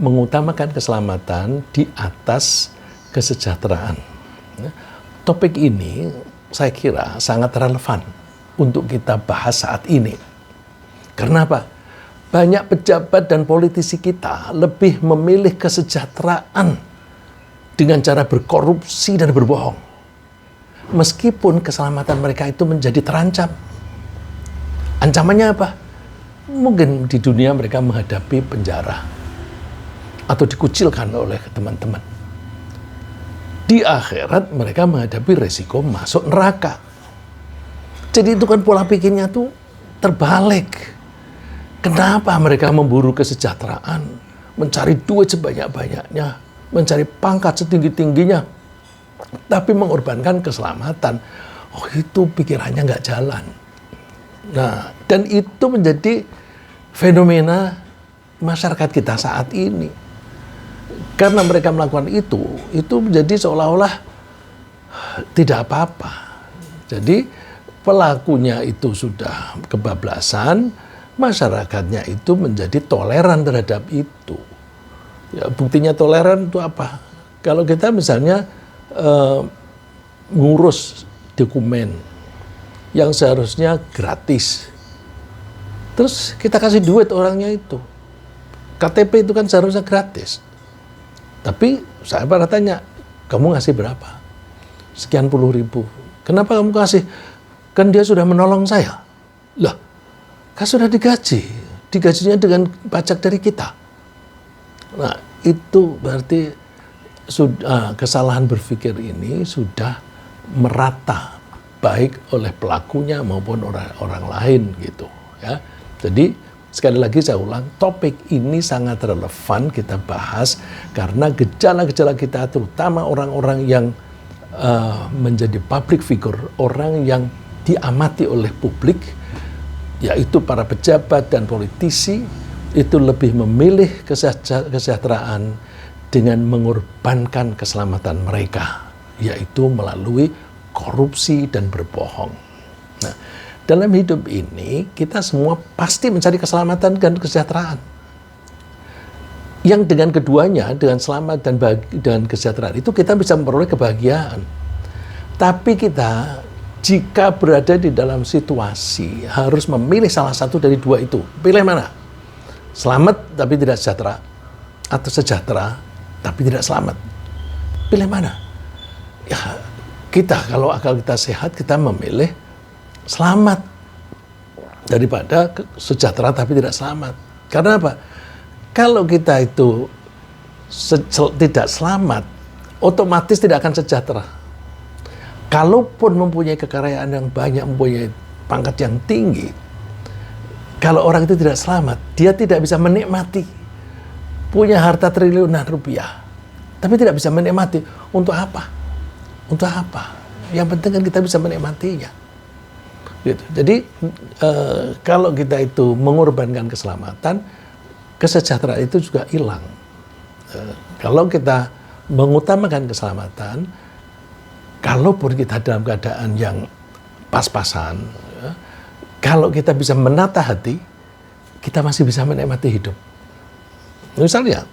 mengutamakan keselamatan di atas kesejahteraan. Topik ini saya kira sangat relevan untuk kita bahas saat ini. Karena apa? Banyak pejabat dan politisi kita lebih memilih kesejahteraan dengan cara berkorupsi dan berbohong. Meskipun keselamatan mereka itu menjadi terancam. Ancamannya apa? Mungkin di dunia mereka menghadapi penjara atau dikucilkan oleh teman-teman. Di akhirat mereka menghadapi resiko masuk neraka. Jadi itu kan pola pikirnya tuh terbalik. Kenapa mereka memburu kesejahteraan, mencari duit sebanyak-banyaknya, mencari pangkat setinggi-tingginya, tapi mengorbankan keselamatan? Oh, itu pikirannya nggak jalan. Nah, dan itu menjadi fenomena masyarakat kita saat ini. Karena mereka melakukan itu menjadi seolah-olah tidak apa-apa. Jadi pelakunya itu sudah kebablasan, masyarakatnya itu menjadi toleran terhadap itu. Ya, buktinya toleran itu apa? Kalau kita misalnya ngurus dokumen yang seharusnya gratis, terus kita kasih duit orangnya itu. KTP itu kan seharusnya gratis. Tapi saya pernah tanya, kamu ngasih berapa? Sekian puluh ribu. Kenapa kamu kasih? Kan dia sudah menolong saya. Lah, kan sudah digaji. Digajinya dengan pajak dari kita. Nah, itu berarti kesalahan berpikir ini sudah merata, baik oleh pelakunya maupun orang lain gitu. Ya. Jadi sekali lagi saya ulang, topik ini sangat relevan kita bahas karena gejala-gejala kita, terutama orang-orang yang menjadi public figure, orang yang diamati oleh publik, yaitu para pejabat dan politisi, itu lebih memilih kesejahteraan dengan mengorbankan keselamatan mereka, yaitu melalui korupsi dan berbohong. Nah, dalam hidup ini, kita semua pasti mencari keselamatan dan kesejahteraan. Yang dengan keduanya, dengan selamat dan kesejahteraan, itu kita bisa memperoleh kebahagiaan. Tapi kita, jika berada di dalam situasi, harus memilih salah satu dari dua itu. Pilih mana? Selamat tapi tidak sejahtera, atau sejahtera tapi tidak selamat. Pilih mana? Ya, kita, kalau akal kita sehat, kita memilih selamat daripada sejahtera tapi tidak selamat. Karena apa? Kalau kita itu tidak selamat, otomatis tidak akan sejahtera. Kalaupun mempunyai kekayaan yang banyak, mempunyai pangkat yang tinggi, kalau orang itu tidak selamat, dia tidak bisa menikmati. Punya harta triliunan rupiah, tapi tidak bisa menikmati. Untuk apa? Untuk apa? Yang penting kan kita bisa menikmatinya. Gitu. Jadi kalau kita itu mengorbankan keselamatan, kesejahteraan itu juga hilang. Kalau kita mengutamakan keselamatan, kalaupun kita dalam keadaan yang pas-pasan, kalau kita bisa menata hati, kita masih bisa menikmati hidup. Misalnya,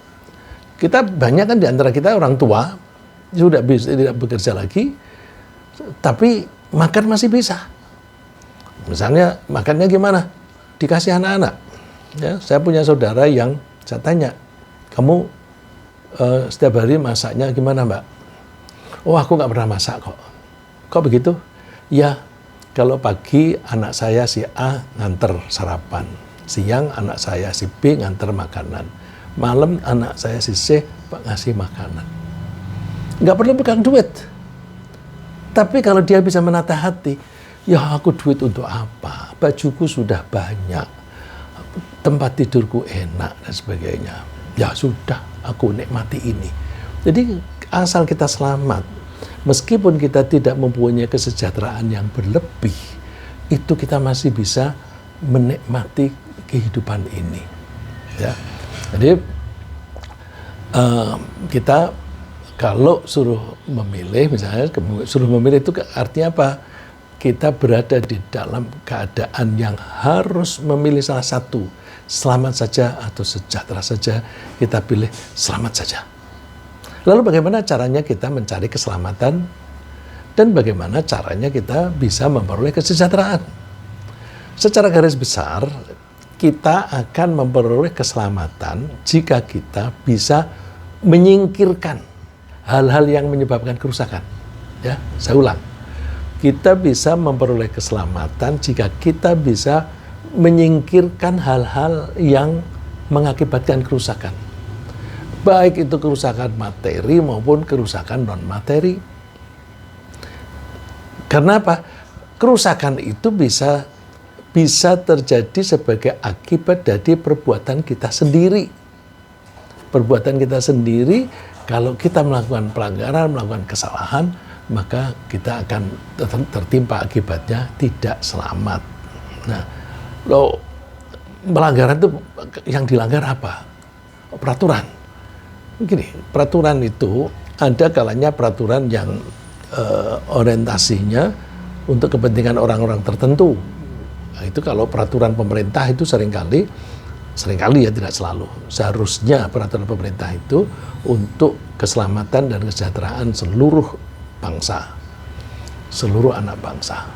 kita banyak kan di antara kita orang tua sudah tidak bekerja lagi, tapi makan masih bisa. Misalnya makannya gimana? Dikasih anak-anak. Ya, saya punya saudara yang saya tanya, kamu setiap hari masaknya gimana, Mbak? Oh, aku nggak pernah masak kok. Kok begitu? Ya, kalau pagi anak saya si A nganter sarapan, siang anak saya si B nganter makanan, malam anak saya si C ngasih makanan. Nggak perlu pegang duit. Tapi kalau dia bisa menata hati, ya aku duit untuk apa? Bajuku sudah banyak, tempat tidurku enak dan sebagainya. Ya sudah, aku nikmati ini. Jadi asal kita selamat, meskipun kita tidak mempunyai kesejahteraan yang berlebih, itu kita masih bisa menikmati kehidupan ini. Ya, jadi kita kalau suruh memilih, misalnya suruh memilih itu artinya apa? Kita berada di dalam keadaan yang harus memilih salah satu. selamat saja atau sejahtera saja, kita pilih selamat saja. Lalu bagaimana caranya kita mencari keselamatan dan bagaimana caranya kita bisa memperoleh kesejahteraan? Secara garis besar, kita akan memperoleh keselamatan jika kita bisa menyingkirkan hal-hal yang menyebabkan kerusakan. Ya, saya ulang. Kita bisa memperoleh keselamatan jika kita bisa menyingkirkan hal-hal yang mengakibatkan kerusakan. Baik itu kerusakan materi maupun kerusakan non-materi. Karena apa? Kerusakan itu bisa terjadi sebagai akibat dari perbuatan kita sendiri. Perbuatan kita sendiri, kalau kita melakukan pelanggaran, melakukan kesalahan, maka kita akan tertimpa akibatnya tidak selamat. Nah, pelanggaran itu yang dilanggar apa? Peraturan. Begini, peraturan itu ada kalanya peraturan yang orientasinya untuk kepentingan orang-orang tertentu. Nah, itu kalau peraturan pemerintah itu seringkali ya, tidak selalu. Seharusnya peraturan pemerintah itu untuk keselamatan dan kesejahteraan seluruh bangsa, seluruh anak bangsa.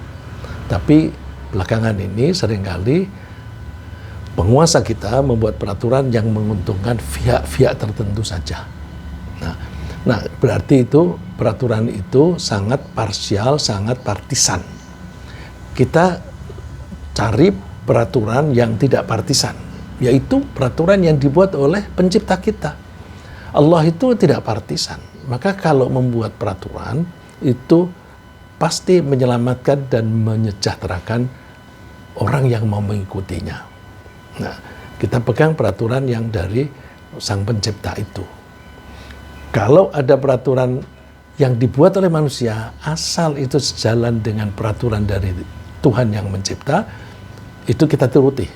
Tapi belakangan ini seringkali penguasa kita membuat peraturan yang menguntungkan pihak-pihak tertentu saja. Nah, berarti itu peraturan itu sangat parsial, sangat partisan. Kita cari peraturan yang tidak partisan, yaitu peraturan yang dibuat oleh pencipta kita. Allah itu tidak partisan. Maka kalau membuat peraturan itu pasti menyelamatkan dan menyejahterakan orang yang mau mengikutinya. Nah, kita pegang peraturan yang dari sang pencipta itu. Kalau ada peraturan yang dibuat oleh manusia, asal itu sejalan dengan peraturan dari Tuhan yang mencipta, itu kita turuti.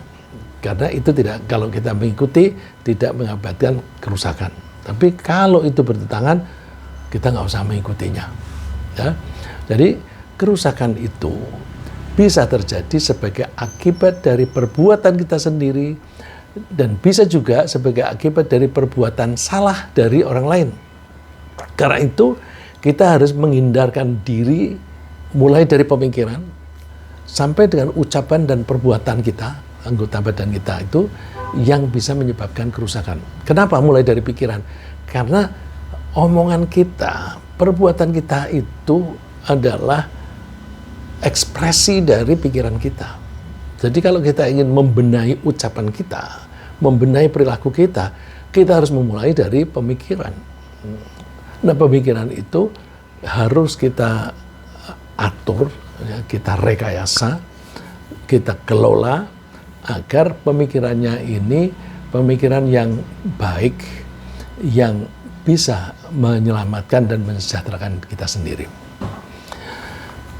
Karena itu tidak, kalau kita mengikuti, tidak mengakibatkan kerusakan. Tapi kalau itu bertentangan, kita nggak usah mengikutinya. Ya. Jadi kerusakan itu bisa terjadi sebagai akibat dari perbuatan kita sendiri dan bisa juga sebagai akibat dari perbuatan salah dari orang lain. Karena itu kita harus menghindarkan diri mulai dari pemikiran sampai dengan ucapan dan perbuatan kita, anggota badan kita itu yang bisa menyebabkan kerusakan. Kenapa mulai dari pikiran? Karena omongan kita, perbuatan kita itu adalah ekspresi dari pikiran kita. Jadi kalau kita ingin membenahi ucapan kita, membenahi perilaku kita, kita harus memulai dari pemikiran. Nah, pemikiran itu harus kita atur, ya, kita rekayasa, kita kelola agar pemikirannya ini pemikiran yang baik, yang bisa menyelamatkan dan mensejahterakan kita sendiri.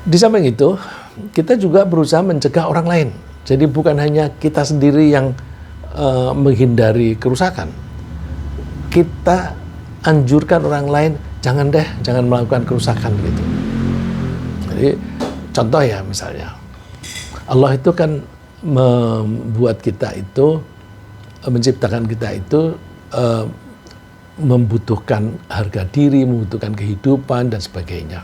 Di samping itu, kita juga berusaha mencegah orang lain. Jadi bukan hanya kita sendiri yang menghindari kerusakan. Kita anjurkan orang lain, jangan melakukan kerusakan gitu. Jadi contoh ya misalnya, Allah itu kan membuat kita itu, menciptakan kita itu membutuhkan harga diri, membutuhkan kehidupan, dan sebagainya.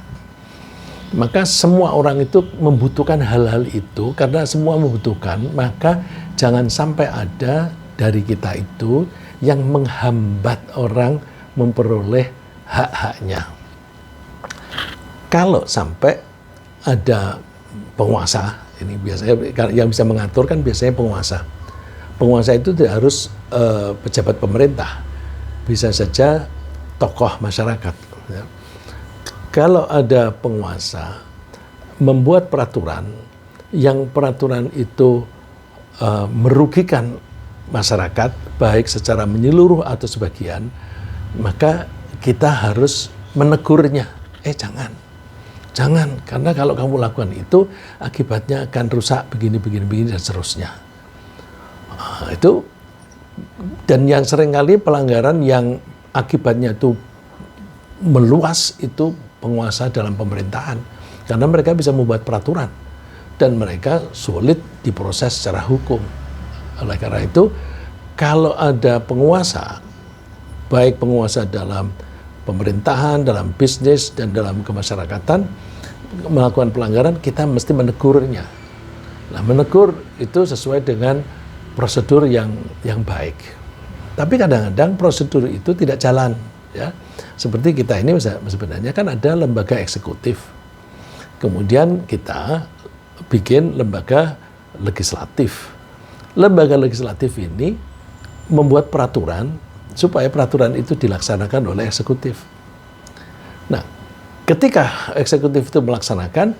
Maka semua orang itu membutuhkan hal-hal itu, karena semua membutuhkan, maka jangan sampai ada dari kita itu yang menghambat orang memperoleh hak-haknya. Kalau sampai ada penguasa, ini biasanya yang bisa mengatur kan biasanya penguasa. Penguasa itu tidak harus pejabat pemerintah, bisa saja tokoh masyarakat. Ya. Kalau ada penguasa membuat peraturan, yang peraturan itu merugikan masyarakat, baik secara menyeluruh atau sebagian, maka kita harus menegurnya. Jangan, karena kalau kamu lakukan itu, akibatnya akan rusak begini, dan seterusnya. Itu. Dan yang seringkali pelanggaran yang akibatnya itu meluas itu penguasa dalam pemerintahan. Karena mereka bisa membuat peraturan dan mereka sulit diproses secara hukum. Oleh karena itu, kalau ada penguasa, baik penguasa dalam pemerintahan, dalam bisnis, dan dalam kemasyarakatan, melakukan pelanggaran, kita mesti menegurnya. Nah, menegur itu sesuai dengan prosedur yang baik. Tapi kadang-kadang prosedur itu tidak jalan, ya. Seperti kita ini sebenarnya kan ada lembaga eksekutif. Kemudian kita bikin lembaga legislatif. Lembaga legislatif ini membuat peraturan supaya peraturan itu dilaksanakan oleh eksekutif. Nah, ketika eksekutif itu melaksanakan,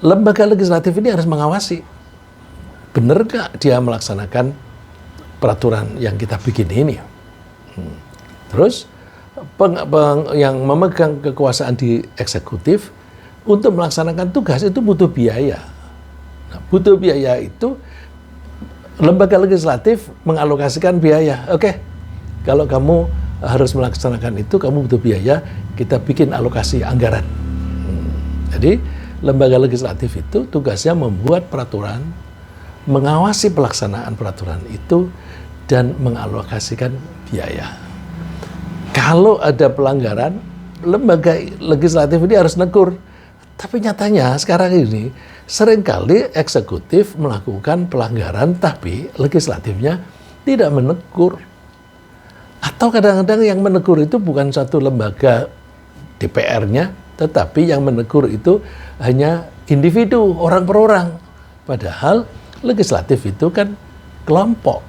lembaga legislatif ini harus mengawasi. Benar nggak dia melaksanakan peraturan yang kita bikin ini? Terus, yang memegang kekuasaan di eksekutif untuk melaksanakan tugas itu butuh biaya. Nah, butuh biaya itu lembaga legislatif mengalokasikan biaya. Oke, kalau kamu harus melaksanakan itu, kamu butuh biaya, kita bikin alokasi anggaran. Jadi, lembaga legislatif itu tugasnya membuat peraturan, mengawasi pelaksanaan peraturan itu, dan mengalokasikan biaya. Kalau ada pelanggaran, lembaga legislatif ini harus negur. Tapi nyatanya sekarang ini seringkali eksekutif melakukan pelanggaran, tapi legislatifnya tidak menegur. Atau kadang-kadang yang menegur itu bukan satu lembaga DPR-nya, tetapi yang menegur itu hanya individu, orang per orang. Padahal legislatif itu kan kelompok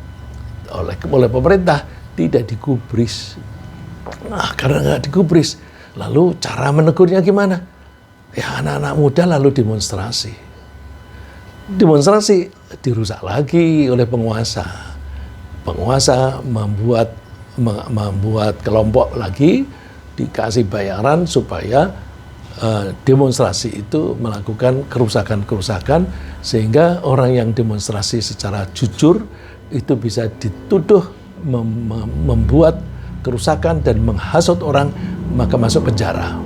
oleh pemerintah, tidak digubris. Nah, karena nggak digubris, lalu cara menegurnya gimana? Ya, anak-anak muda lalu demonstrasi. Demonstrasi dirusak lagi oleh penguasa. Penguasa membuat kelompok lagi, dikasih bayaran supaya demonstrasi itu melakukan kerusakan-kerusakan, sehingga orang yang demonstrasi secara jujur itu bisa dituduh membuat kerusakan dan menghasut orang, maka masuk penjara.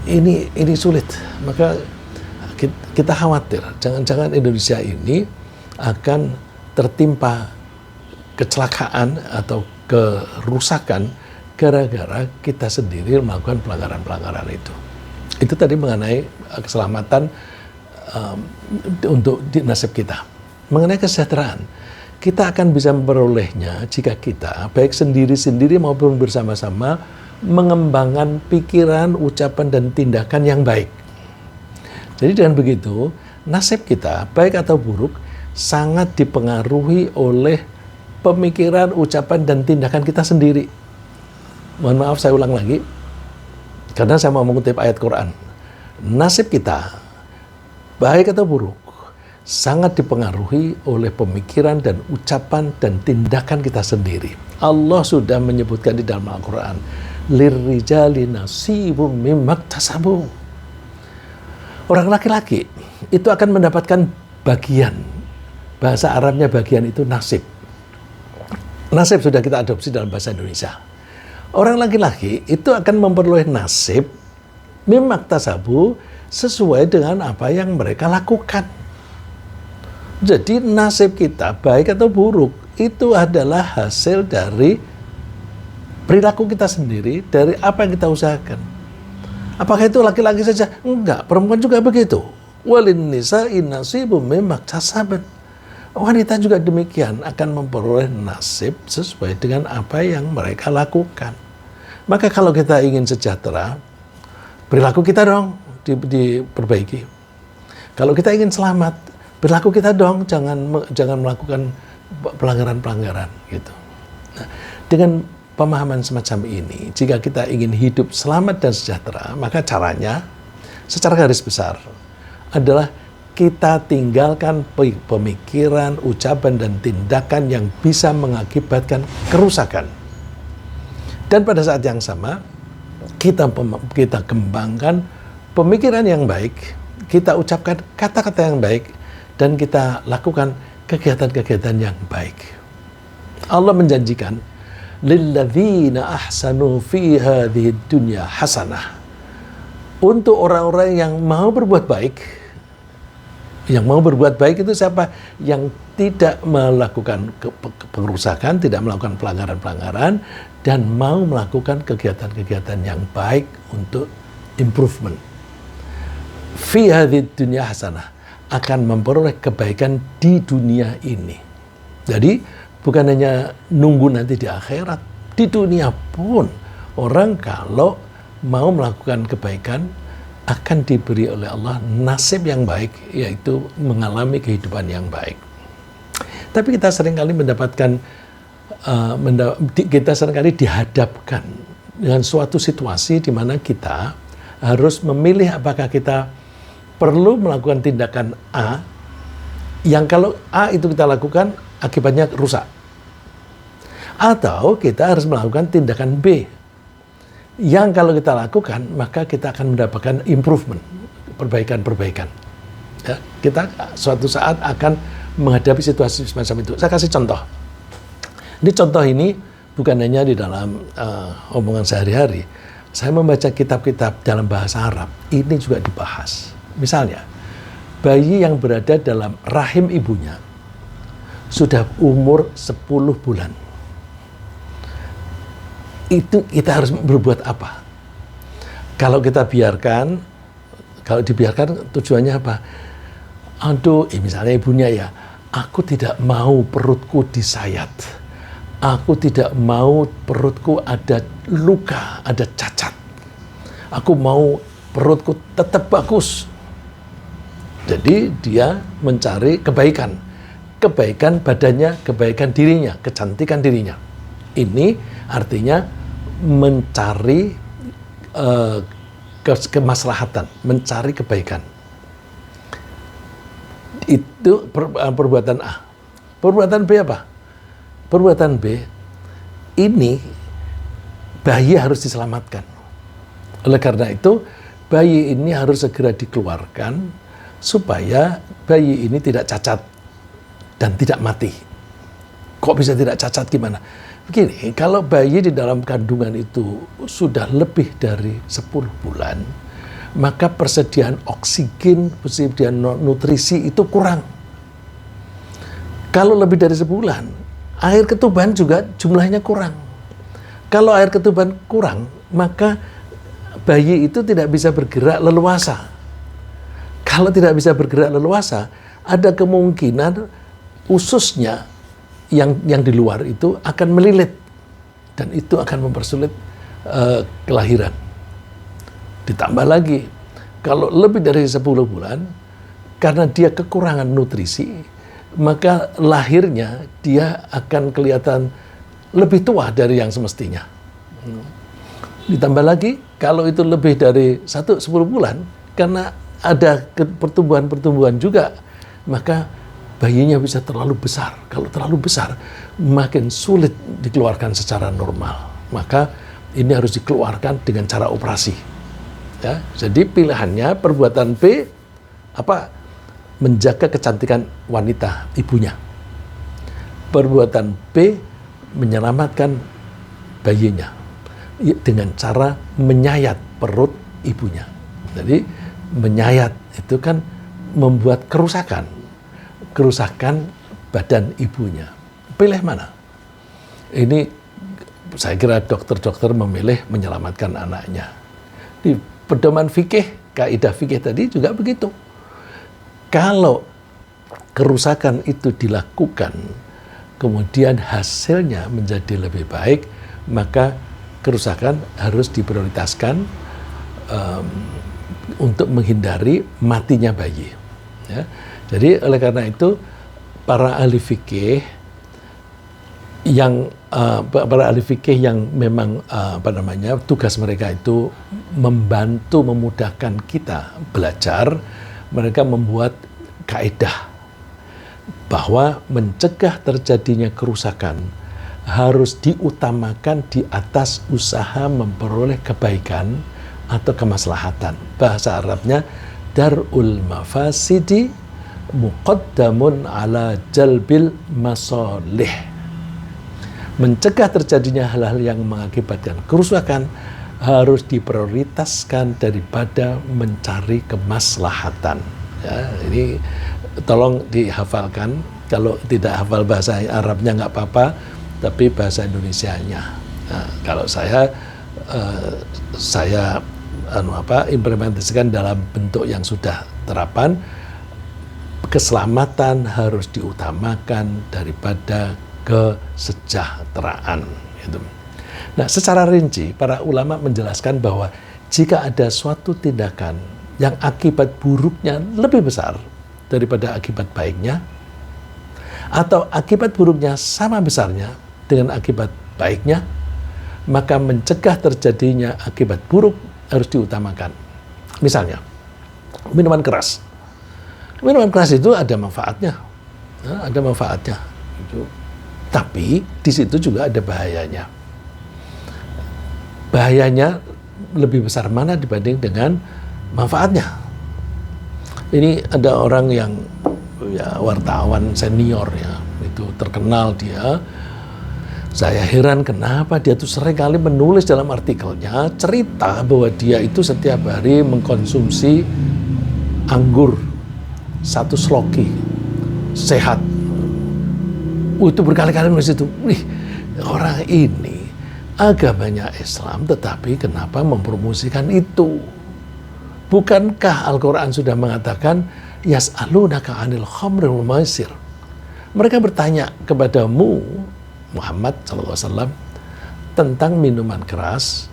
Ini sulit. Maka kita khawatir jangan-jangan Indonesia ini akan tertimpa kecelakaan atau kerusakan gara-gara kita sendiri melakukan pelanggaran-pelanggaran itu. Itu tadi mengenai keselamatan untuk di nasib kita. Mengenai kesejahteraan, kita akan bisa memperolehnya jika kita baik sendiri-sendiri maupun bersama-sama mengembangkan pikiran, ucapan, dan tindakan yang baik. Jadi dengan begitu, nasib kita, baik atau buruk, sangat dipengaruhi oleh pemikiran, ucapan, dan tindakan kita sendiri. Mohon maaf, saya ulang lagi, karena saya mau mengutip ayat Quran. Nasib kita, baik atau buruk, sangat dipengaruhi oleh pemikiran dan ucapan dan tindakan kita sendiri. Allah sudah menyebutkan di dalam Al-Quran, lirrijali nasibum mimmaktasabu. Orang laki-laki itu akan mendapatkan bagian. Bahasa Arabnya bagian itu nasib. Nasib sudah kita adopsi dalam bahasa Indonesia. Orang laki-laki itu akan memperoleh nasib mimmaktasabu sesuai dengan apa yang mereka lakukan. Jadi nasib kita, baik atau buruk, itu adalah hasil dari perilaku kita sendiri, dari apa yang kita usahakan. Apakah itu laki-laki saja? Enggak, perempuan juga begitu. Walin nisa'i nasibum mimmaktasabat. Wanita juga demikian, akan memperoleh nasib sesuai dengan apa yang mereka lakukan. Maka kalau kita ingin sejahtera, perilaku kita dong diperbaiki. Kalau kita ingin selamat, perilaku kita dong jangan melakukan pelanggaran-pelanggaran gitu. Nah, dengan pemahaman semacam ini, jika kita ingin hidup selamat dan sejahtera, maka caranya secara garis besar adalah kita tinggalkan pemikiran, ucapan, dan tindakan yang bisa mengakibatkan kerusakan. Dan pada saat yang sama, kita kembangkan pemikiran yang baik, kita ucapkan kata-kata yang baik, dan kita lakukan kegiatan-kegiatan yang baik. Allah menjanjikan, lilladzina ahsanu fi hadhihi dunya hasanah. Untuk orang-orang yang mau berbuat baik, Yang mau berbuat baik itu siapa? Yang tidak melakukan pengerusakan, tidak melakukan pelanggaran-pelanggaran, dan mau melakukan kegiatan-kegiatan yang baik untuk improvement. Fi hadhid dunya hasanah, akan memperoleh kebaikan di dunia ini. Jadi bukan hanya nunggu nanti di akhirat, di dunia pun orang kalau mau melakukan kebaikan akan diberi oleh Allah nasib yang baik, yaitu mengalami kehidupan yang baik. Tapi kita seringkali kita seringkali dihadapkan dengan suatu situasi di mana kita harus memilih apakah kita perlu melakukan tindakan A, yang kalau A itu kita lakukan akibatnya rusak, atau kita harus melakukan tindakan B, yang kalau kita lakukan maka kita akan mendapatkan improvement, perbaikan-perbaikan. Ya, kita suatu saat akan menghadapi situasi semacam itu. Saya kasih contoh. Ini contoh ini bukan hanya di dalam omongan sehari-hari. Saya membaca kitab-kitab dalam bahasa Arab, ini juga dibahas. Misalnya, bayi yang berada dalam rahim ibunya sudah umur 10 bulan. Itu kita harus berbuat apa? Kalau dibiarkan tujuannya apa? Aduh, misalnya ibunya ya, aku tidak mau perutku disayat. Aku tidak mau perutku ada luka, ada cacat. Aku mau perutku tetap bagus. Jadi dia mencari kebaikan. Kebaikan badannya, kebaikan dirinya, kecantikan dirinya. Ini artinya mencari kemaslahatan, mencari kebaikan. Itu perbuatan A. Perbuatan B apa? Perbuatan B, ini bayi harus diselamatkan. Oleh karena itu, bayi ini harus segera dikeluarkan supaya bayi ini tidak cacat dan tidak mati. Kok bisa tidak cacat gimana? Begini, kalau bayi di dalam kandungan itu sudah lebih dari 10 bulan, maka persediaan oksigen, persediaan nutrisi itu kurang. Kalau lebih dari sebulan, air ketuban juga jumlahnya kurang. Kalau air ketuban kurang, maka bayi itu tidak bisa bergerak leluasa. Kalau tidak bisa bergerak leluasa, ada kemungkinan ususnya yang di luar itu akan melilit dan itu akan mempersulit kelahiran. Ditambah lagi, kalau lebih dari 10 bulan, karena dia kekurangan nutrisi, maka lahirnya dia akan kelihatan lebih tua dari yang semestinya. Ditambah lagi, kalau itu lebih dari 10 bulan, karena ada pertumbuhan-pertumbuhan juga, maka bayinya bisa terlalu besar. Kalau terlalu besar, makin sulit dikeluarkan secara normal. Maka ini harus dikeluarkan dengan cara operasi. Ya, jadi pilihannya perbuatan B apa? Menjaga kecantikan wanita ibunya. Perbuatan B menyelamatkan bayinya dengan cara menyayat perut ibunya. Jadi menyayat itu kan membuat kerusakan badan ibunya. Pilih mana? Ini saya kira dokter-dokter memilih menyelamatkan anaknya. Di pedoman fikih, kaidah fikih tadi juga begitu. Kalau kerusakan itu dilakukan, kemudian hasilnya menjadi lebih baik, maka kerusakan harus diprioritaskan untuk menghindari matinya bayi. Ya. Jadi oleh karena itu para ahli fikih yang memang tugas mereka itu membantu memudahkan kita belajar, mereka membuat kaidah bahwa mencegah terjadinya kerusakan harus diutamakan di atas usaha memperoleh kebaikan atau kemaslahatan. Bahasa Arabnya darul mafasidi muqaddamun ala jalbil masalih. Mencegah terjadinya hal-hal yang mengakibatkan kerusakan harus diprioritaskan daripada mencari kemaslahatan. Ya, ini tolong dihafalkan. Kalau tidak hafal bahasa Arabnya nggak apa-apa, tapi bahasa Indonesianya. Nah, kalau saya implementasikan dalam bentuk yang sudah terapan, keselamatan harus diutamakan daripada kesejahteraan. Gitu. Nah, secara rinci para ulama menjelaskan bahwa jika ada suatu tindakan yang akibat buruknya lebih besar daripada akibat baiknya, atau akibat buruknya sama besarnya dengan akibat baiknya, maka mencegah terjadinya akibat buruk harus diutamakan. Misalnya, minuman keras. Minuman keras itu ada manfaatnya. Ada manfaatnya. Tapi di situ juga ada bahayanya. Bahayanya lebih besar mana dibanding dengan manfaatnya. Ini ada orang yang wartawan senior ya, itu terkenal dia. Saya heran kenapa dia tuh sering kali menulis dalam artikelnya cerita bahwa dia itu setiap hari mengkonsumsi anggur 1 sloki sehat. Itu berkali-kali nulis itu. Wih, orang ini agamanya Islam tetapi kenapa mempromosikan itu? Bukankah Al-Quran sudah mengatakan yas'alunaka 'anil khamri wal maisir? Mereka bertanya kepadamu Muhammad SAW tentang minuman keras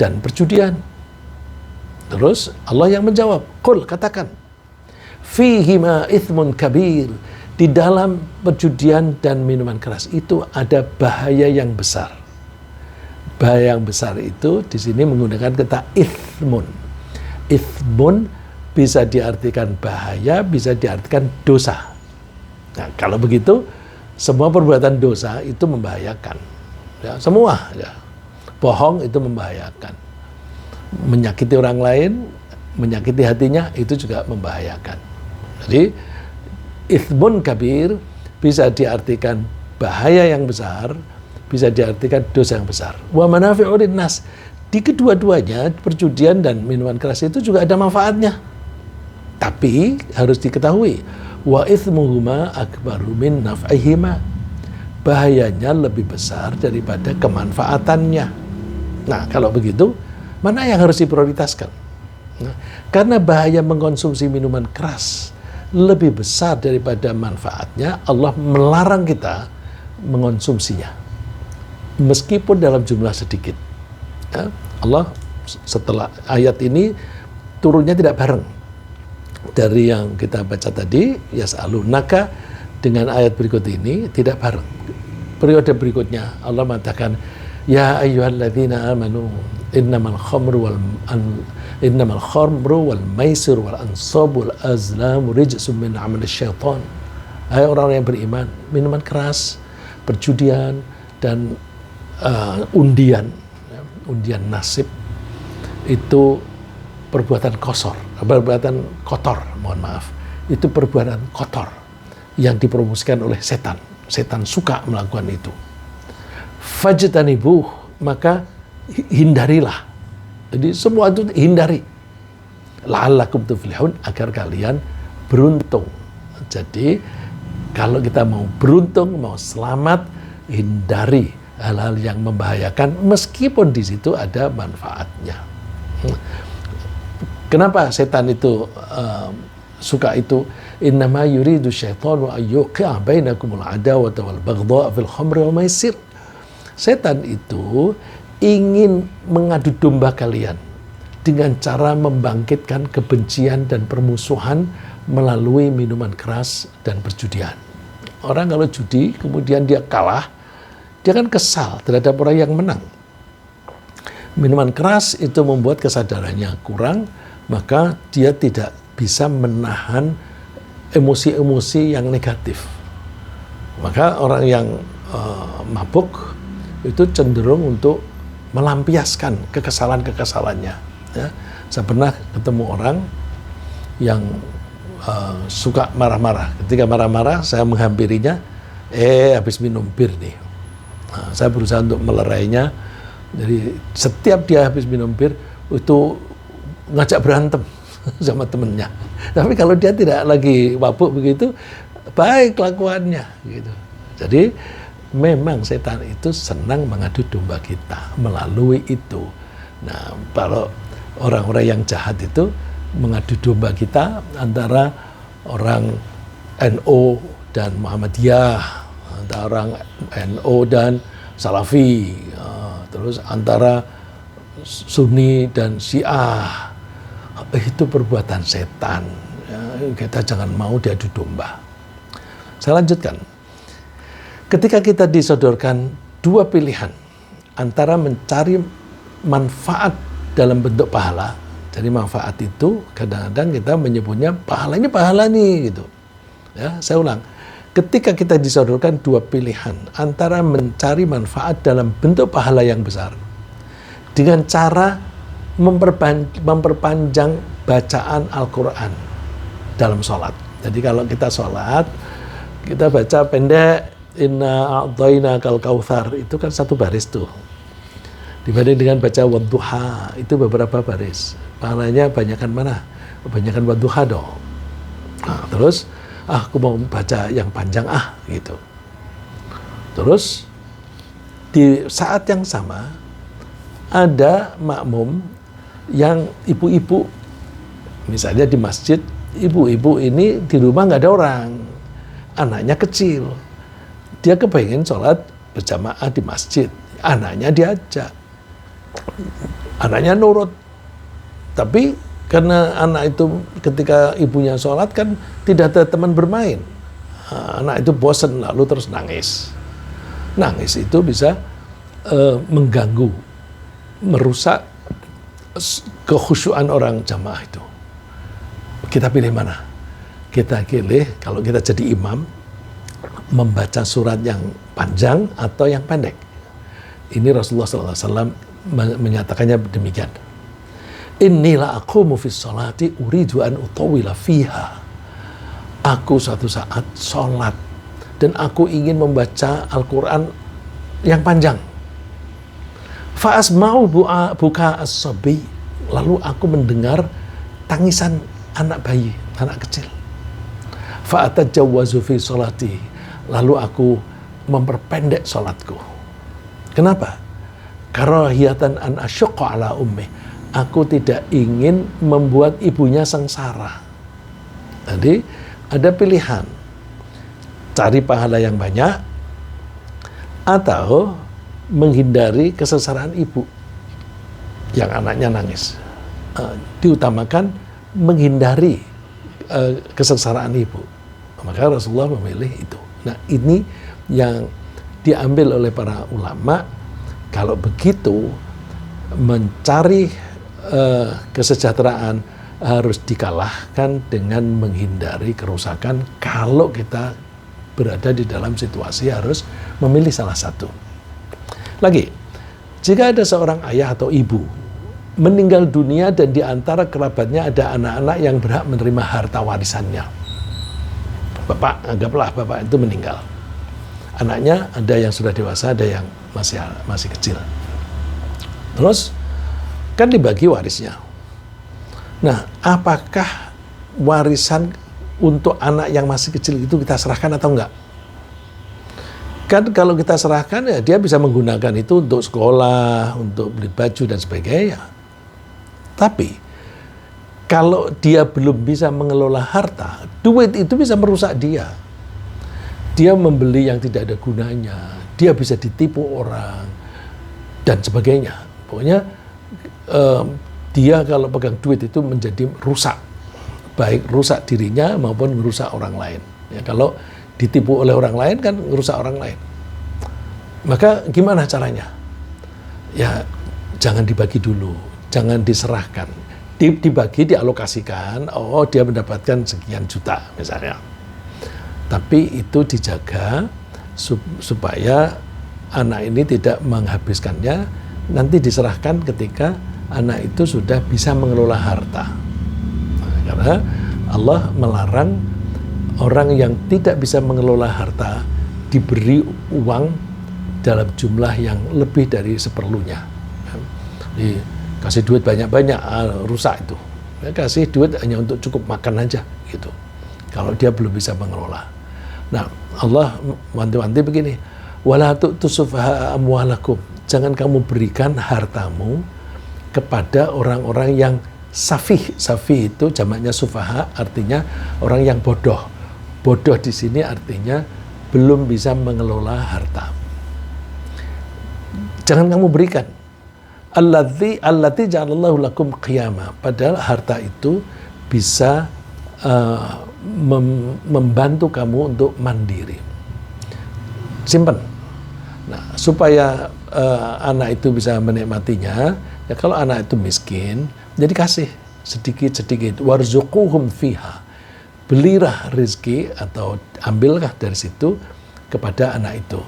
dan perjudian. Terus Allah yang menjawab, qul, katakan, fihima ithmun kabir, di dalam perjudian dan minuman keras itu ada bahaya yang besar. Bahaya yang besar itu di sini menggunakan kata ithmun. Ithmun bisa diartikan bahaya, bisa diartikan dosa. Nah, kalau begitu semua perbuatan dosa itu membahayakan, ya, semua. Ya. Bohong itu membahayakan, menyakiti orang lain, menyakiti hatinya itu juga membahayakan. Jadi ithmun kabir bisa diartikan bahaya yang besar, bisa diartikan dosa yang besar. Wa manafi'u linnas, di kedua-duanya perjudian dan minuman keras itu juga ada manfaatnya. Tapi harus diketahui, wa ithmuhuma akbaru min naf'ihima, bahayanya lebih besar daripada kemanfaatannya. Nah, kalau begitu, mana yang harus diprioritaskan? Nah, karena bahaya mengkonsumsi minuman keras lebih besar daripada manfaatnya, Allah melarang kita mengonsumsinya, meskipun dalam jumlah sedikit. Ya, Allah setelah ayat ini turunnya tidak bareng dari yang kita baca tadi, yas'alunaka, dengan ayat berikut ini tidak bareng. Periode berikutnya Allah mengatakan, ya ayyuhalladzina amanu innamal khamru wal maisir wal ansab wal azlam rijsum min amali syaitan. Hai orang-orang yang beriman, minuman keras, perjudian dan undian nasib itu perbuatan kotor, mohon maaf. Itu perbuatan kotor yang dipromosikan oleh setan. Setan suka melakukan itu. Fajtanibuh, maka hindarilah. Jadi semua itu hindari. La'allakum tuflihun, agar kalian beruntung. Jadi kalau kita mau beruntung, mau selamat, hindari hal-hal yang membahayakan meskipun di situ ada manfaatnya. Kenapa setan itu suka itu? Innama yuridu syaitanu an yuqi'a bainakumul adawata wal baghdha'a fil khamri wal maisir. Setan itu ingin mengadu domba kalian dengan cara membangkitkan kebencian dan permusuhan melalui minuman keras dan perjudian. Orang kalau judi kemudian dia kalah, dia kan kesal terhadap orang yang menang. Minuman keras itu membuat kesadarannya kurang, maka dia tidak bisa menahan emosi-emosi yang negatif. Maka orang yang mabuk itu cenderung untuk melampiaskan kekesalan-kekesalannya. Ya. Saya pernah ketemu orang yang suka marah-marah. Ketika marah-marah, saya menghampirinya, habis minum bir nih. Nah, saya berusaha untuk melerainya. Jadi setiap dia habis minum bir, itu ngajak berantem. sama temennya. Tapi kalau dia tidak lagi mabuk begitu, baik kelakuannya gitu. Jadi memang setan itu senang mengadu domba kita melalui itu. Nah, kalau orang-orang yang jahat itu mengadu domba kita antara orang NU dan Muhammadiyah, antara orang NU dan Salafi, terus antara Sunni dan Syiah. Itu perbuatan setan. Kita jangan mau diadu domba. Saya lanjutkan. Ketika kita disodorkan dua pilihan antara mencari manfaat dalam bentuk pahala, jadi manfaat itu kadang-kadang kita menyebutnya pahala, ini pahala nih gitu. Ya, saya ulang. Ketika kita disodorkan dua pilihan antara mencari manfaat dalam bentuk pahala yang besar dengan cara memperpanjang bacaan Al-Quran dalam sholat. Jadi kalau kita sholat, kita baca pendek, inna a'tainakal kautsar, itu kan satu baris tuh. Dibanding dengan baca wadduha, itu beberapa baris. Pahalanya banyakan mana? Banyakan wadduha dong. Nah, terus, aku mau baca yang panjang gitu. Terus, di saat yang sama, ada makmum yang ibu-ibu, misalnya di masjid, ibu-ibu ini di rumah nggak ada orang, anaknya kecil, dia kepengen sholat berjamaah di masjid, anaknya diajak, anaknya nurut, tapi karena anak itu ketika ibunya sholat kan tidak ada teman bermain, anak itu bosan lalu terus nangis itu bisa mengganggu, merusak kekhusyuan orang jamaah itu. Kita pilih mana? Kita pilih kalau kita jadi imam, membaca surat yang panjang atau yang pendek. Ini Rasulullah SAW menyatakannya demikian. Inilah aku mufis sholati uridu an utawila fiha. Aku suatu saat sholat dan aku ingin membaca Al-Quran yang panjang. Fa'asma'u buka as-sabi, lalu aku mendengar tangisan anak bayi, anak kecil. Fa'atajawwazu fi sholati, lalu aku memperpendek sholatku. Kenapa? Karahiyatan an asyqa ala ummi, aku tidak ingin membuat ibunya sengsara. Jadi ada pilihan, cari pahala yang banyak atau menghindari kesengsaraan ibu yang anaknya nangis. Diutamakan menghindari kesengsaraan ibu. Maka Rasulullah memilih itu. Nah, ini yang diambil oleh para ulama. Kalau begitu, mencari kesejahteraan harus dikalahkan dengan menghindari kerusakan. Kalau kita berada di dalam situasi harus memilih salah satu. Lagi, jika ada seorang ayah atau ibu meninggal dunia dan di antara kerabatnya ada anak-anak yang berhak menerima harta warisannya. Bapak, anggaplah bapak itu meninggal. Anaknya ada yang sudah dewasa, ada yang masih kecil. Terus, kan dibagi warisnya. Nah, apakah warisan untuk anak yang masih kecil itu kita serahkan atau enggak? Kan kalau kita serahkan ya dia bisa menggunakan itu untuk sekolah, untuk beli baju dan sebagainya. Tapi kalau dia belum bisa mengelola harta, duit itu bisa merusak dia. Dia membeli yang tidak ada gunanya, dia bisa ditipu orang dan sebagainya. Pokoknya dia kalau pegang duit itu menjadi rusak, baik rusak dirinya maupun merusak orang lain. Ya, kalau ditipu oleh orang lain kan merusak orang lain. Maka gimana caranya? Ya jangan dibagi dulu, jangan diserahkan. Dibagi, dialokasikan, oh dia mendapatkan sekian juta misalnya. Tapi itu dijaga supaya anak ini tidak menghabiskannya, nanti diserahkan ketika anak itu sudah bisa mengelola harta. Nah, karena Allah melarang orang yang tidak bisa mengelola harta diberi uang dalam jumlah yang lebih dari seperlunya. Dikasih duit banyak-banyak, rusak itu. Ya, kasih duit hanya untuk cukup makan aja gitu. Kalau dia belum bisa mengelola. Nah, Allah wanti-wanti begini, wala tu'tu sufaha amwalakum. Jangan kamu berikan hartamu kepada orang-orang yang safih. Safih itu jamaknya sufaha, artinya orang yang bodoh. Bodoh di sini artinya belum bisa mengelola harta. Jangan kamu berikan. Allati ja'alallahu lakum qiyama. Padahal harta itu bisa membantu kamu untuk mandiri. Simpan. Nah, supaya anak itu bisa menikmatinya, ya kalau anak itu miskin, jadi kasih sedikit-sedikit. Warzuquhum fiha. Belilah rezeki atau ambillah dari situ kepada anak itu.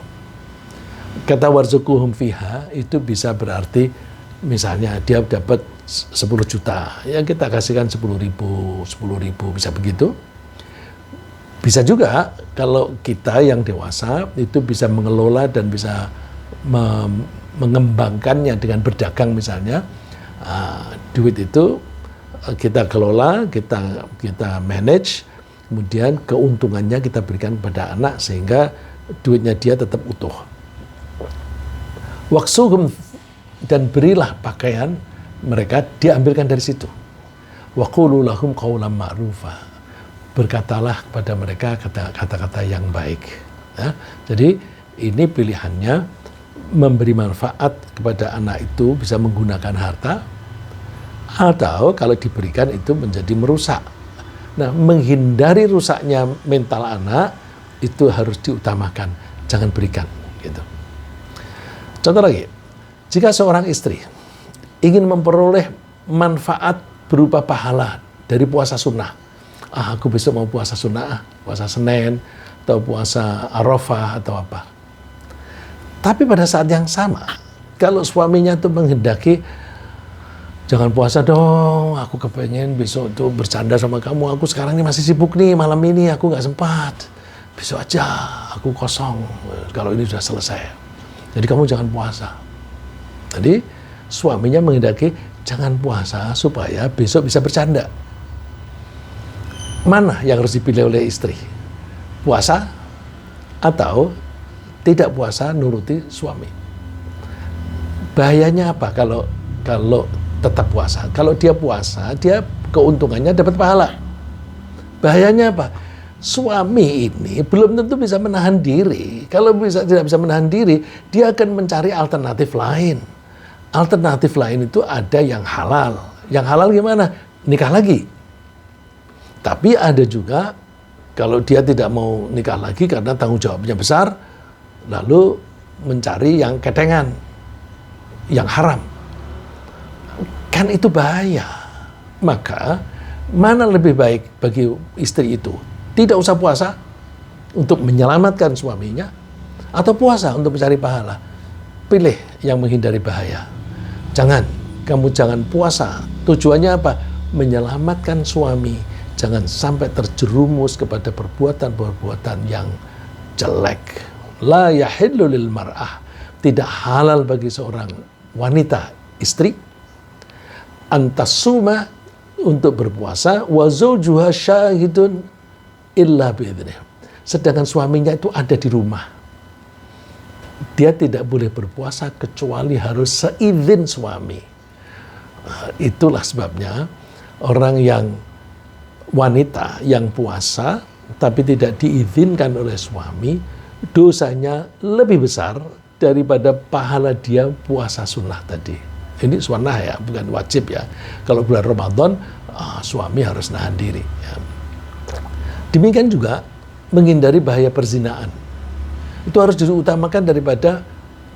Kata warzuquhum fiha itu bisa berarti misalnya dia dapat 10 juta, ya kita kasihkan 10.000, bisa begitu. Bisa juga kalau kita yang dewasa itu bisa mengelola dan bisa mengembangkannya dengan berdagang misalnya. Duit itu kita kelola, kita manage, kemudian keuntungannya kita berikan kepada anak sehingga duitnya dia tetap utuh. Waksuhum, dan berilah pakaian mereka, diambilkan dari situ. Wa qulu lahum qawlan ma'rufa. Berkatalah kepada mereka kata-kata yang baik. Ya, jadi ini pilihannya memberi manfaat kepada anak itu bisa menggunakan harta, atau kalau diberikan itu menjadi merusak. Nah, menghindari rusaknya mental anak itu harus diutamakan, jangan berikan gitu. Contoh lagi, jika seorang istri ingin memperoleh manfaat berupa pahala dari puasa sunnah, aku besok mau puasa sunnah, puasa Senin, atau puasa Arafah, atau apa. Tapi pada saat yang sama, kalau suaminya itu menghendaki, jangan puasa dong, aku kepengen besok tuh bercanda sama kamu, aku sekarang ini masih sibuk nih, malam ini aku nggak sempat, besok aja aku kosong, kalau ini sudah selesai. Jadi kamu jangan puasa. Jadi suaminya menghendaki jangan puasa supaya besok bisa bercanda. Mana yang harus dipilih oleh istri? Puasa atau tidak puasa nuruti suami? Bahayanya apa kalau tetap puasa? Kalau dia puasa, dia keuntungannya dapat pahala. Bahayanya apa? Suami ini belum tentu bisa menahan diri. Kalau tidak bisa menahan diri, dia akan mencari alternatif lain. Alternatif lain itu ada yang halal. Yang halal gimana? Nikah lagi. Tapi ada juga kalau dia tidak mau nikah lagi karena tanggung jawabnya besar, lalu mencari yang ketengan, yang haram. Kan itu bahaya. Maka mana lebih baik bagi istri itu? Tidak usah puasa untuk menyelamatkan suaminya, atau puasa untuk mencari pahala. Pilih yang menghindari bahaya. Kamu jangan puasa. Tujuannya apa? Menyelamatkan suami. Jangan sampai terjerumus kepada perbuatan-perbuatan yang jelek. La yahillu lil mar'ah. Tidak halal bagi seorang wanita, istri, antasuma, untuk berpuasa, wa zawjuha syahidun illa bi'idhnih. Sedangkan suaminya itu ada di rumah. Dia tidak boleh berpuasa kecuali harus seizin suami. Itulah sebabnya orang yang wanita yang puasa tapi tidak diizinkan oleh suami, dosanya lebih besar daripada pahala dia puasa sunnah tadi. Ini sunnah ya, bukan wajib ya. Kalau bulan Ramadan, suami harus nahan diri. Ya. Demikian juga menghindari bahaya perzinaan. Itu harus diutamakan daripada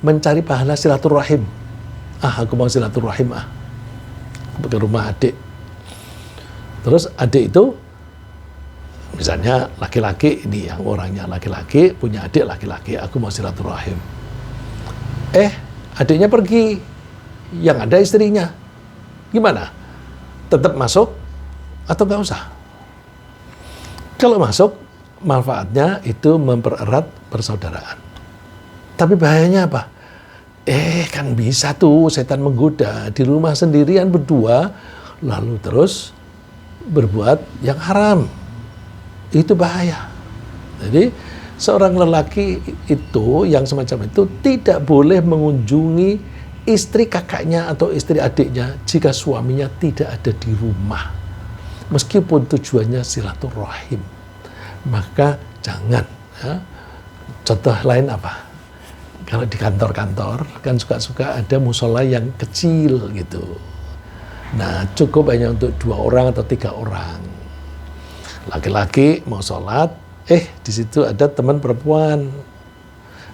mencari pahala silaturahim. Aku mau silaturahim ke rumah adik. Terus adik itu, misalnya laki-laki, ini yang orangnya laki-laki, punya adik laki-laki, aku mau silaturahim. Adiknya pergi, yang ada istrinya. Gimana? Tetap masuk atau nggak usah? Kalau masuk, manfaatnya itu mempererat persaudaraan. Tapi bahayanya apa? Kan bisa tuh setan menggoda di rumah sendirian berdua, lalu terus berbuat yang haram. Itu bahaya. Jadi seorang lelaki itu yang semacam itu tidak boleh mengunjungi istri kakaknya atau istri adiknya jika suaminya tidak ada di rumah. Meskipun tujuannya silaturahim, maka jangan. Ya. Contoh lain apa? Kalau di kantor-kantor kan suka-suka ada musola yang kecil gitu. Nah, cukup hanya untuk 2 orang atau 3 orang. Laki-laki mau sholat, di situ ada teman perempuan.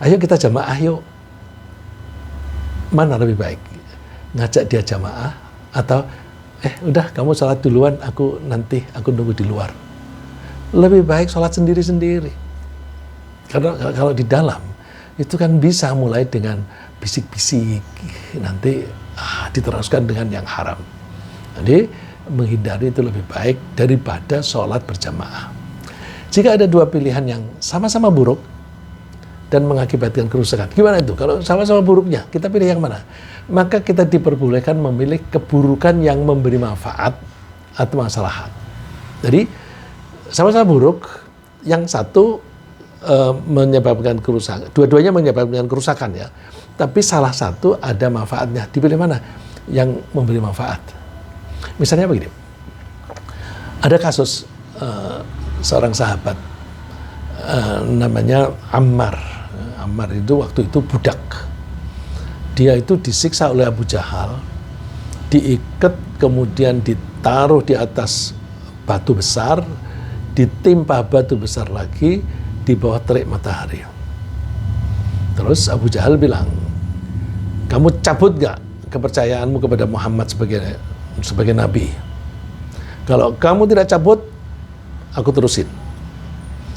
Ayo kita jamaah yuk. Mana lebih baik? Ngajak dia jamaah atau udah kamu sholat duluan, aku nunggu di luar. Lebih baik sholat sendiri-sendiri. Karena kalau di dalam itu kan bisa mulai dengan bisik-bisik, nanti diteruskan dengan yang haram. Jadi menghindari itu lebih baik daripada sholat berjamaah. Jika ada 2 pilihan yang sama-sama buruk dan mengakibatkan kerusakan, gimana itu? Kalau sama-sama buruknya, kita pilih yang mana? Maka kita diperbolehkan memilih keburukan yang memberi manfaat atau maslahat. Jadi sama-sama buruk, yang satu menyebabkan kerusakan, dua-duanya menyebabkan kerusakan ya. Tapi salah satu ada manfaatnya. Dipilih mana? Yang memberi manfaat. Misalnya begini, ada kasus seorang sahabat namanya Ammar. Ammar itu waktu itu budak. Dia itu disiksa oleh Abu Jahal, diikat kemudian ditaruh di atas batu besar, ditimpa batu besar lagi di bawah terik matahari. Terus Abu Jahal bilang, kamu cabut gak kepercayaanmu kepada Muhammad sebagai nabi? Kalau kamu tidak cabut, aku terusin.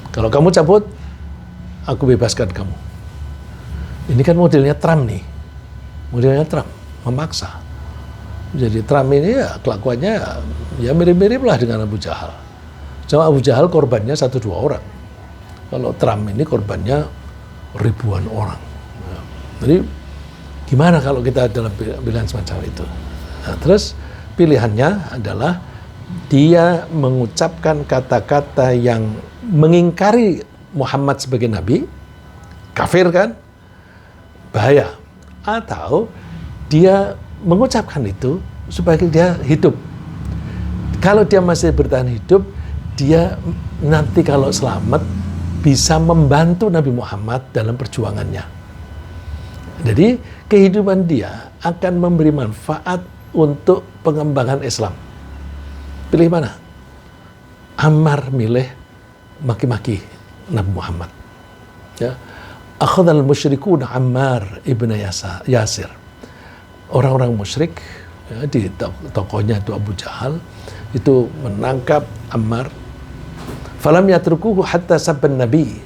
Kalau kamu cabut, aku bebaskan kamu. Ini kan modelnya Trump nih. Modelnya Trump, memaksa. Jadi Trump ini ya kelakuannya ya mirip-mirip lah dengan Abu Jahal. Cuma Abu Jahal korbannya 1-2 orang. Kalau Trump ini korbannya ribuan orang. Jadi gimana kalau kita dalam pilihan semacam itu? Nah, terus pilihannya adalah dia mengucapkan kata-kata yang mengingkari Muhammad sebagai nabi, kafir kan? Bahaya. Atau dia mengucapkan itu supaya dia hidup. Kalau dia masih bertahan hidup, dia nanti kalau selamat bisa membantu Nabi Muhammad dalam perjuangannya. Jadi kehidupan dia akan memberi manfaat untuk pengembangan Islam. Pilih mana? Ammar milih maki-maki Nabi Muhammad. Ya. Akhadhal musyrikun Ammar ibn Yasir. Orang-orang musyrik ya, di tokohnya itu Abu Jahal itu menangkap Ammar. Falam yatrukuhu hatta sabban nabi.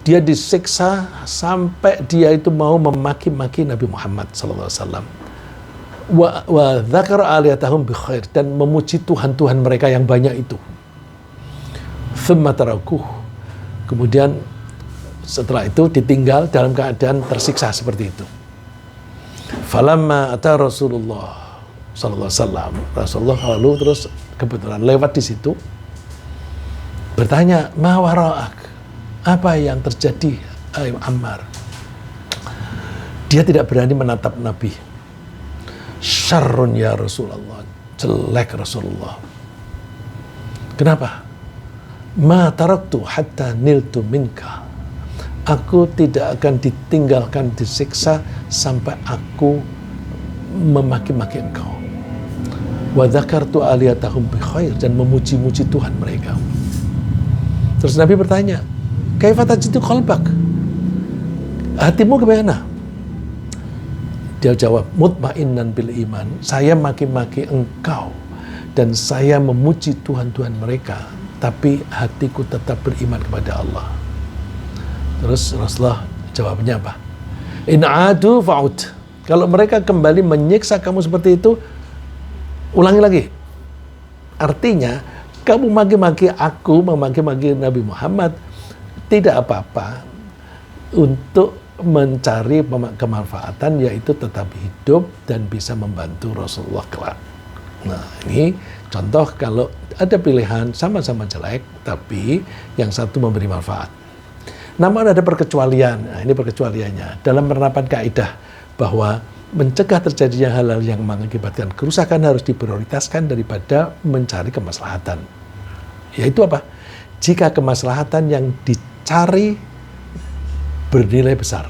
Dia disiksa sampai dia itu mau memaki-maki Nabi Muhammad sallallahu alaihi wasallam. Wa dzakara aliyatahum bi khair, dan memuji Tuhan-Tuhan mereka yang banyak itu. Thumma tarakuh. Kemudian setelah itu ditinggal dalam keadaan tersiksa seperti itu. Falamma ata Rasulullah sallallahu alaihi wasallam. Rasulullah lalu terus kebetulan lewat di situ. Bertanya, ma wara'ak? Apa yang terjadi, Ammar? Dia tidak berani menatap Nabi. Syarrun ya Rasulullah. Jelek Rasulullah. Kenapa? Ma taraktu hatta niltu minka. Aku tidak akan ditinggalkan disiksa sampai aku memaki-maki engkau. Wa dzakartu aliyatahum bi khair, dan memuji-muji Tuhan mereka. Terus Nabi bertanya, kaifa tajidu qalbak? Hatimu gimana? Dia jawab, mutmainnan bil iman. Saya maki-maki engkau dan saya memuji Tuhan-Tuhan mereka, tapi hatiku tetap beriman kepada Allah. Terus Rasulullah jawabnya apa? In adu fa'ud. Kalau mereka kembali menyiksa kamu seperti itu, ulangi lagi. Artinya, kamu maki-maki aku, memaki-maki Nabi Muhammad, tidak apa-apa untuk mencari kemanfaatan, yaitu tetap hidup dan bisa membantu Rasulullah kelak. Nah, ini contoh kalau ada pilihan sama-sama jelek, tapi yang satu memberi manfaat. Namun ada perkecualian. Nah, ini perkecualiannya. Dalam penerapan kaidah bahwa mencegah terjadinya hal-hal yang mengakibatkan kerusakan harus diprioritaskan daripada mencari kemaslahatan. Yaitu apa? Jika kemaslahatan yang dicari bernilai besar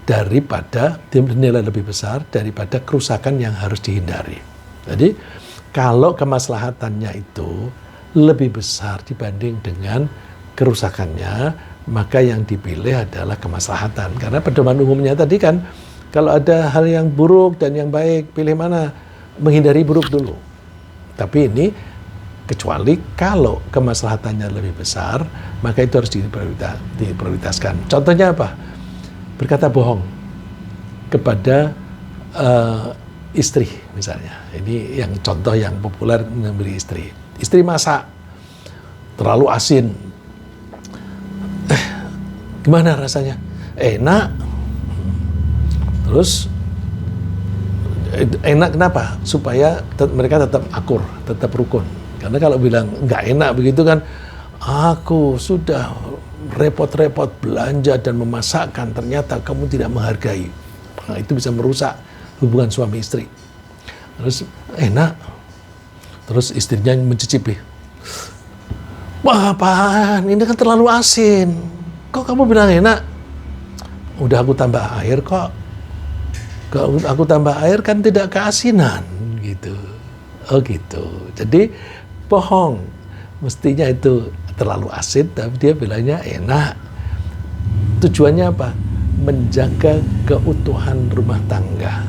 daripada nilai lebih besar daripada kerusakan yang harus dihindari. Jadi kalau kemaslahatannya itu lebih besar dibanding dengan kerusakannya, maka yang dipilih adalah kemaslahatan. Karena pedoman umumnya tadi kan kalau ada hal yang buruk dan yang baik, pilih mana? Menghindari buruk dulu. Tapi ini kecuali kalau kemaslahatannya lebih besar, maka itu harus diprioritaskan. Contohnya apa? Berkata bohong kepada istri misalnya. Ini yang contoh yang populer memberi istri. Istri masak terlalu asin. Gimana rasanya? Enak. Terus enak kenapa? Supaya mereka tetap akur, tetap rukun. Karena kalau bilang nggak enak begitu kan, aku sudah repot-repot belanja dan memasakkan, ternyata kamu tidak menghargai. Nah, itu bisa merusak hubungan suami istri. Terus enak. Terus istrinya mencicipi. Wah, apaan? Ini kan terlalu asin. Kok kamu bilang enak? Udah aku tambah air kok. Kalau aku tambah air kan tidak keasinan gitu. Oh gitu. Jadi bohong. Mestinya itu terlalu asin, tapi dia bilangnya enak. Tujuannya apa? Menjaga keutuhan rumah tangga.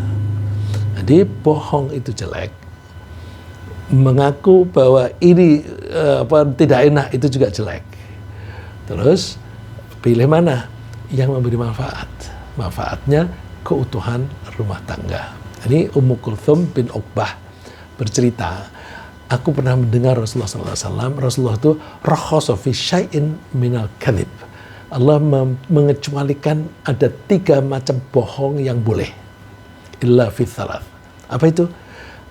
Jadi bohong itu jelek. Mengaku bahwa ini tidak enak itu juga jelek. Terus pilih mana yang memberi manfaat? Manfaatnya keutuhan rumah tangga. Ini Ummu Kulthum bin Uqbah bercerita, aku pernah mendengar Rasulullah SAW, Rasulullah itu rakhasa fi syai'in minal kadhib. Allah mengecualikan ada 3 macam bohong yang boleh. Illa fi thalath. Apa itu?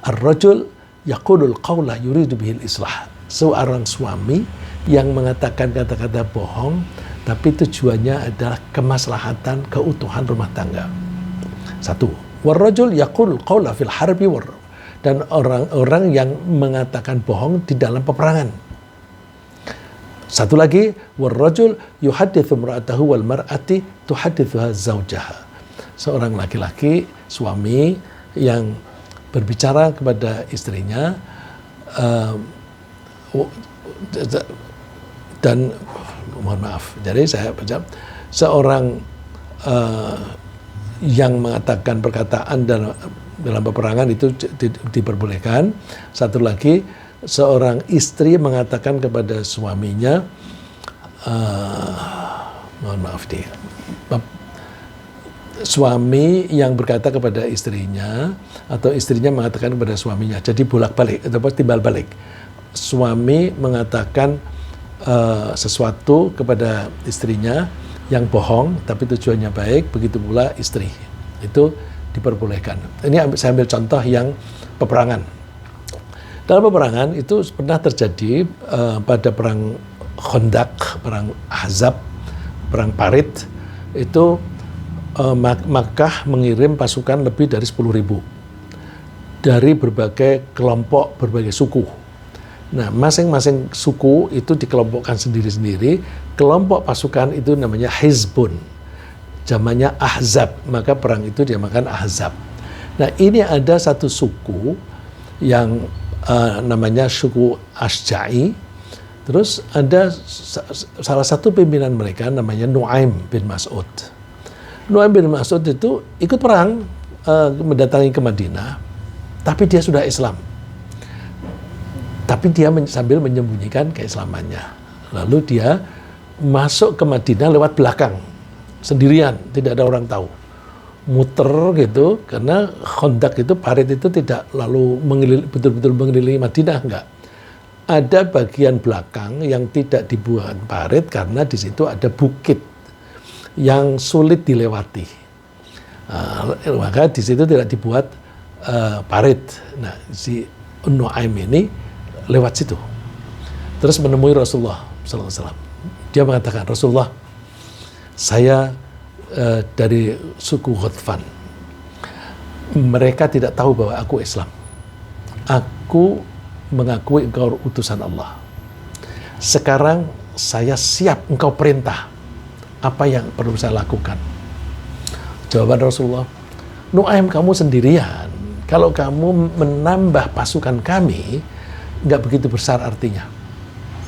Ar-rajul yaqulul qawla yuridu bihil islah. Seorang suami yang mengatakan kata-kata bohong, tapi tujuannya adalah kemaslahatan keutuhan rumah tangga. 1. War-rajul yaqulul qawla fil harbi dan orang-orang yang mengatakan bohong di dalam peperangan. 1 lagi, war-rajul yuhadditsu imra'atahu wal mar'ati tuhadditsuha zawjaha. Seorang laki-laki, suami yang berbicara kepada istrinya dan mohon maaf. Jadi saya baca seorang yang mengatakan perkataan dalam peperangan itu diperbolehkan. 1 lagi, seorang istri mengatakan kepada suaminya, mohon maaf nih, suami yang berkata kepada istrinya atau istrinya mengatakan kepada suaminya. Jadi bolak-balik atau timbal balik. Suami mengatakan sesuatu kepada istrinya yang bohong tapi tujuannya baik, begitu pula istri. Itu diperbolehkan. Ini saya ambil contoh yang peperangan. Dalam peperangan itu pernah terjadi pada perang Khandaq, perang Ahzab, perang Parit, itu Makkah mengirim pasukan lebih dari 10.000 dari berbagai kelompok, berbagai suku. Nah, masing-masing suku itu dikelompokkan sendiri-sendiri. Kelompok pasukan itu namanya Hizbun. Zamannya Ahzab, maka perang itu dinamakan Ahzab. Nah, ini ada satu suku yang namanya suku Asja'i. Terus ada salah satu pimpinan mereka namanya Nuaim bin Mas'ud. Nuaim bin Mas'ud itu ikut perang, mendatangi ke Madinah, tapi dia sudah Islam. Tapi dia sambil menyembunyikan keislamannya. Lalu dia masuk ke Madinah lewat belakang, sendirian, tidak ada orang tahu. Muter gitu, karena Khandaq itu, Parit itu tidak lalu betul-betul mengelilingi Madinah, enggak. Ada bagian belakang yang tidak dibuat parit karena di situ ada bukit yang sulit dilewati. Maka di situ tidak dibuat parit. Nah, si Nuaim ini lewat situ. Terus menemui Rasulullah SAW. Dia mengatakan, Rasulullah, saya dari suku Ghatfan. Mereka tidak tahu bahwa aku Islam. Aku mengakui engkau utusan Allah. Sekarang saya siap engkau perintah. Apa yang perlu saya lakukan? Jawaban Rasulullah, Nuaim, kamu sendirian. Kalau kamu menambah pasukan kami, nggak begitu besar artinya.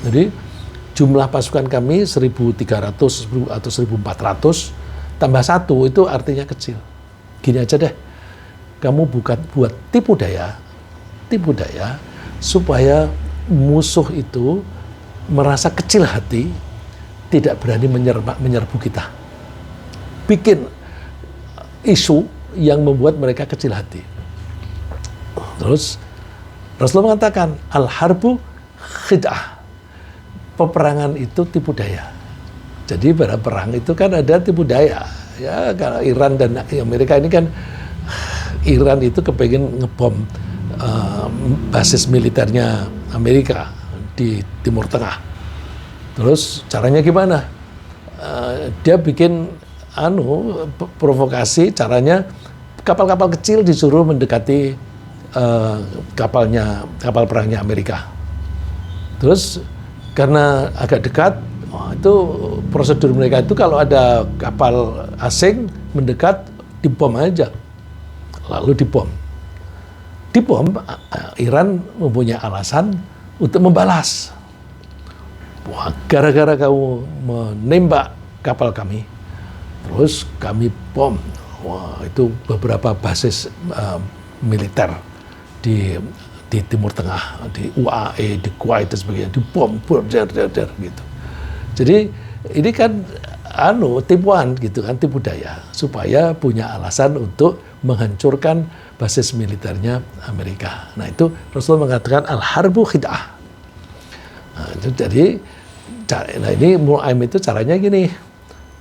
Jadi jumlah pasukan kami 1.300 atau 1.400 tambah 1 itu artinya kecil. Gini aja deh, kamu buat tipu daya supaya musuh itu merasa kecil hati, tidak berani menyerbu kita. Bikin isu yang membuat mereka kecil hati. Terus Rasulullah mengatakan, al-harbu khid'ah. Peperangan itu tipu daya. Jadi pada perang itu kan ada tipu daya. Ya, kalau Iran dan Amerika ini kan, Iran itu kepengen ngebom basis militernya Amerika di Timur Tengah. Terus caranya gimana? Dia bikin provokasi, caranya kapal-kapal kecil disuruh mendekati kapal perangnya Amerika. Terus karena agak dekat, itu prosedur mereka itu kalau ada kapal asing mendekat, dibom aja. Lalu dibom. Iran mempunyai alasan untuk membalas. Wah, gara-gara kamu menembak kapal kami, terus kami bom. Wah, itu beberapa basis militer di Timur Tengah, di UAE, di Kuwait dan sebagainya, dibom, gitu. Jadi ini kan tipuan gitu kan, tipu daya supaya punya alasan untuk menghancurkan basis militernya Amerika. Nah, itu Rasulullah mengatakan al-harbu khid'ah. Jadi ini Nuaim itu caranya gini,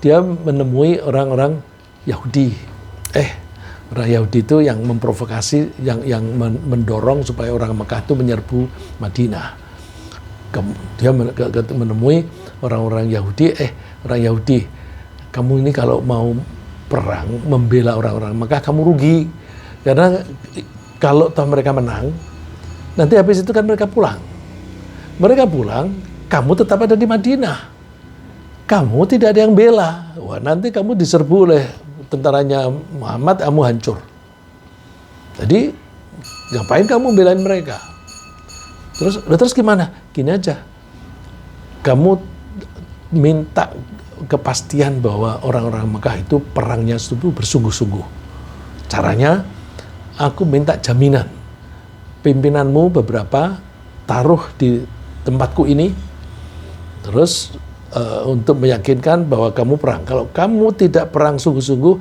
dia menemui orang-orang Yahudi. Orang Yahudi itu yang memprovokasi, yang mendorong supaya orang Mekah itu menyerbu Madinah. Dia menemui orang-orang Yahudi, orang Yahudi, kamu ini kalau mau perang membela orang-orang Mekah, kamu rugi. Karena kalau toh mereka menang, nanti habis itu kan mereka pulang. Mereka pulang, kamu tetap ada di Madinah. Kamu tidak ada yang bela. Wah, nanti kamu diserbu oleh tentaranya Muhammad, kamu hancur. Jadi, ngapain kamu belain mereka? Terus gimana? Gini aja. Kamu minta kepastian bahwa orang-orang Mekah itu perangnya bersungguh-sungguh. Caranya, aku minta jaminan. Pimpinanmu beberapa taruh di tempatku ini, terus untuk meyakinkan bahwa kamu perang. Kalau kamu tidak perang sungguh-sungguh,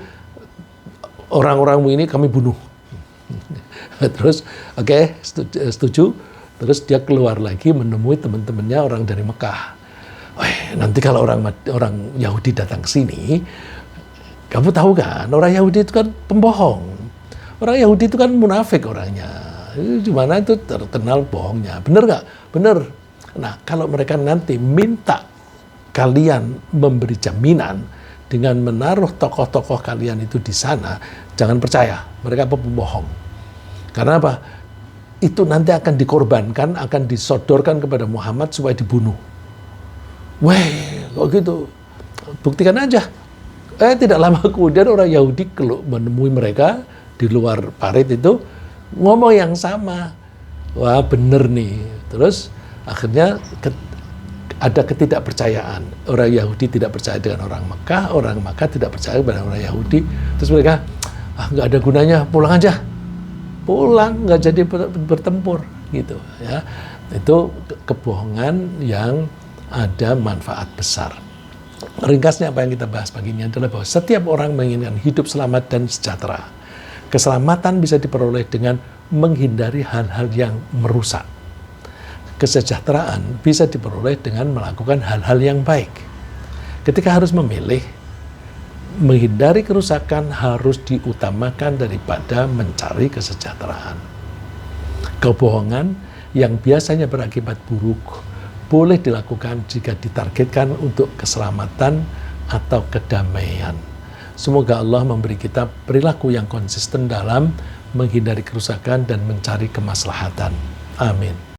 orang-orangmu ini kami bunuh. Terus, setuju. Terus dia keluar lagi menemui teman-temannya orang dari Mekah. Nanti kalau orang Yahudi datang ke sini, kamu tahu kan, orang Yahudi itu kan pembohong. Orang Yahudi itu kan munafik orangnya. Gimana itu terkenal bohongnya. Bener nggak? Bener. Nah, kalau mereka nanti minta kalian memberi jaminan dengan menaruh tokoh-tokoh kalian itu di sana, jangan percaya. Mereka pembohong. Karena apa? Itu nanti akan dikorbankan, akan disodorkan kepada Muhammad supaya dibunuh. Kok gitu? Buktikan aja. Tidak lama kemudian orang Yahudi menemui mereka di luar parit itu, ngomong yang sama. Wah, bener nih. Terus akhirnya ada ketidakpercayaan. Orang Yahudi tidak percaya dengan orang Makkah tidak percaya kepada orang Yahudi. Terus mereka, nggak ada gunanya, pulang aja. Pulang, nggak jadi bertempur, gitu ya. Itu kebohongan yang ada manfaat besar. Ringkasnya apa yang kita bahas pagi ini adalah bahwa setiap orang menginginkan hidup selamat dan sejahtera. Keselamatan bisa diperoleh dengan menghindari hal-hal yang merusak. Kesejahteraan bisa diperoleh dengan melakukan hal-hal yang baik. Ketika harus memilih, menghindari kerusakan harus diutamakan daripada mencari kesejahteraan. Kebohongan yang biasanya berakibat buruk boleh dilakukan jika ditargetkan untuk keselamatan atau kedamaian. Semoga Allah memberi kita perilaku yang konsisten dalam menghindari kerusakan dan mencari kemaslahatan. Amin.